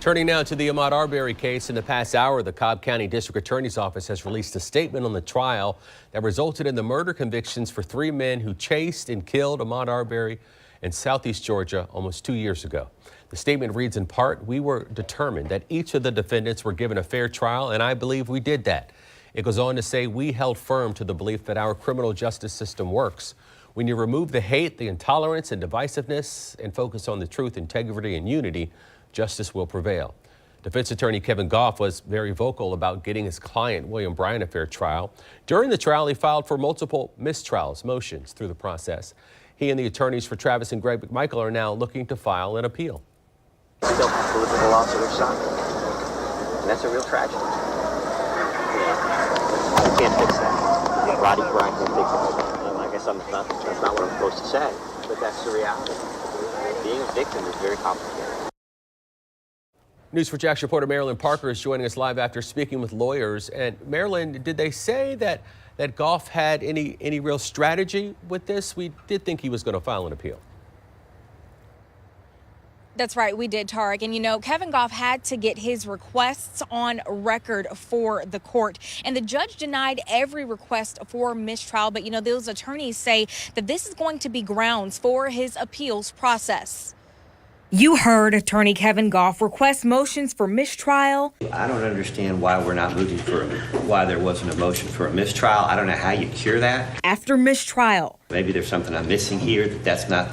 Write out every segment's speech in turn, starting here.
Turning now to the Ahmaud Arbery case. In the past hour, the Cobb County District Attorney's Office has released a statement on the trial that resulted in the murder convictions for 3 men who chased and killed Ahmaud Arbery in Southeast Georgia almost 2 years ago. The statement reads in part, "We were determined that each of the defendants were given a fair trial, and I believe we did that." It goes on to say, "We held firm to the belief that our criminal justice system works. When you remove the hate, the intolerance, and divisiveness and focus on the truth, integrity, and unity, justice will prevail." Defense attorney Kevin Goff was very vocal about getting his client William Bryan a fair trial. During the trial, he filed for multiple mistrials motions through the process. He and the attorneys for Travis and Greg McMichael are now looking to file an appeal. Still have to live with the loss of their son, and that's a real tragedy. I can't fix that. Roddy Bryan can't fix it. And I guess that's not what I'm supposed to say, but that's the reality. Being a victim is very complicated. News 4 Jax reporter Marilyn Parker is joining us live after speaking with lawyers. And Marilyn, did they say that Goff had any real strategy with this? We did think he was going to file an appeal. That's right, we did, Tarek. And you know, Kevin Goff had to get his requests on record for the court. And the judge denied every request for mistrial. But you know, those attorneys say that this is going to be grounds for his appeals process. You heard attorney Kevin Goff request motions for mistrial. I don't understand why we're not moving for why there wasn't a motion for a mistrial. I don't know how you cure that. After mistrial. Maybe there's something I'm missing here, that's not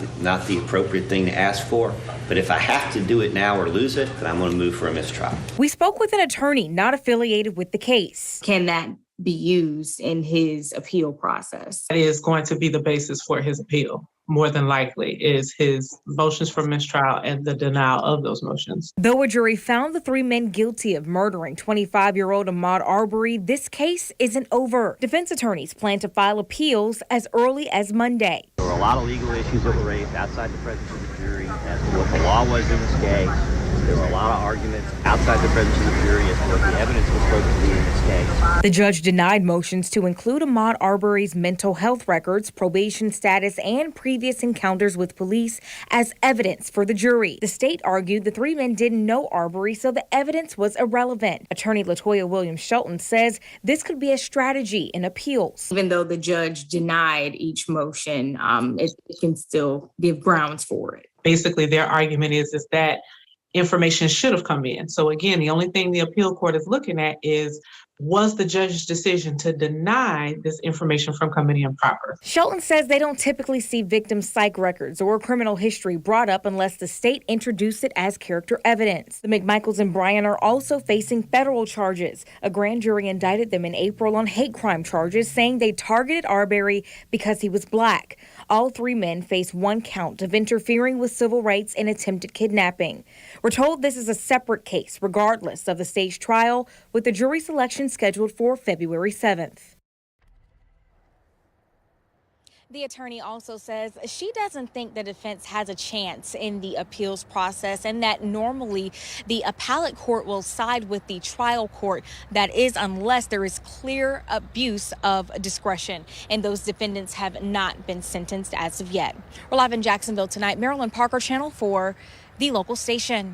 the appropriate thing to ask for. But if I have to do it now or lose it, then I'm going to move for a mistrial. We spoke with an attorney not affiliated with the case. Can that be used in his appeal process? That is going to be the basis for his appeal. More than likely is his motions for mistrial and the denial of those motions. Though a jury found the 3 men guilty of murdering 25-year-old Ahmaud Arbery, this case isn't over. Defense attorneys plan to file appeals as early as Monday. There were a lot of legal issues that were raised outside the presence of the jury as to what the law was in this case. There were a lot of arguments outside the presence of the jury as to what the evidence was supposed to be in this case. The judge denied motions to include Ahmaud Arbery's mental health records, probation status, and previous encounters with police as evidence for the jury. The state argued the 3 men didn't know Arbery, so the evidence was irrelevant. Attorney Latoya Williams-Shelton says this could be a strategy in appeals. Even though the judge denied each motion, it can still give grounds for it. Basically, their argument is that information should have come in. So again, the only thing the appeal court is looking at is, was the judge's decision to deny this information from coming in proper? Shelton says they don't typically see victims' psych records or criminal history brought up unless the state introduced it as character evidence. The McMichaels and Bryan are also facing federal charges. A grand jury indicted them in April on hate crime charges, saying they targeted Arbery because he was black. All 3 men face 1 count of interfering with civil rights and attempted kidnapping. We're told this is a separate case, regardless of the state's trial, with the jury selection scheduled for February 7th. The attorney also says she doesn't think the defense has a chance in the appeals process and that normally the appellate court will side with the trial court. That is, unless there is clear abuse of discretion, and those defendants have not been sentenced as of yet. We're live in Jacksonville tonight. Marilyn Parker, Channel 4, the local station.